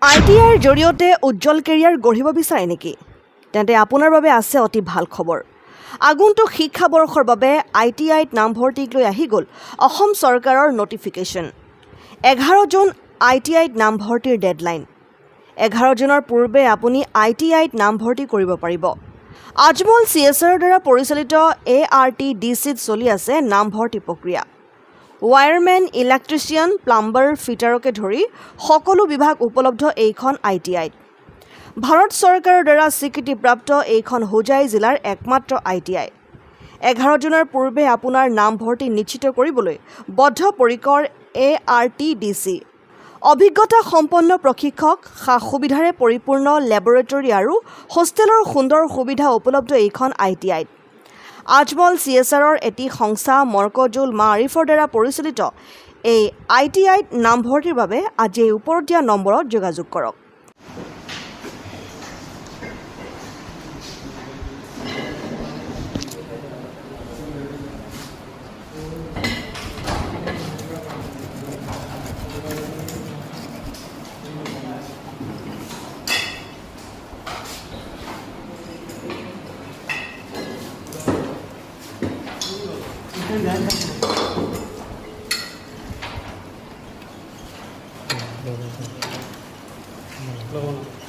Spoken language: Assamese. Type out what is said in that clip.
ITIৰ জৰিয়তে উজ্জ্বল কেৰিয়াৰ গঢ়িব বিচাৰে নেকি? তেন্তে আপোনাৰ বাবে আছে অতি ভাল খবৰ। আগন্তুক শিক্ষাবৰ্ষৰ বাবে ITIত নামভৰ্তিক লৈ আহি গ'ল অসম চৰকাৰৰ নটিফিকেশ্যন। 11 জুন ITIত নামভৰ্তিৰ ডেডলাইন। 11 জুনৰ পূৰ্বে আপুনি ITIত নামভৰ্তি কৰিব পাৰিব। আজমল CSRৰ দ্বাৰা পৰিচালিত ARTDCত চলি আছে নামভৰ্তি প্ৰক্ৰিয়া। ৱায়াৰমেন, ইলেক্ট্ৰিচিয়ান, প্লাম্বাৰ, ফিটাৰকে ধৰি সকলো বিভাগ উপলব্ধ এইখন ITIত। ভাৰত চৰকাৰৰ দ্বাৰা স্বীকৃতিপ্ৰাপ্ত এইখন হোজাই জিলাৰ একমাত্ৰ ITI। 11 জুনৰ পূৰ্বে আপোনাৰ নামভৰ্তি নিশ্চিত কৰিবলৈ বদ্ধপৰিকৰ ARTDC। অভিজ্ঞতা সম্পন্ন প্ৰশিক্ষক, সা-সুবিধাৰে পৰিপূৰ্ণ লেবৰেটৰী আৰু হোষ্টেলৰ সুন্দৰ সুবিধা উপলব্ধ এইখন ITIত। আজমল CSRৰ এটি সংস্থা মৰকজুল মাৰিফৰ দ্বাৰা পৰিচালিত এই ITIত নামভৰ্তিৰ বাবে আজি এই ওপৰত দিয়া নম্বৰত যোগাযোগ কৰক। Lo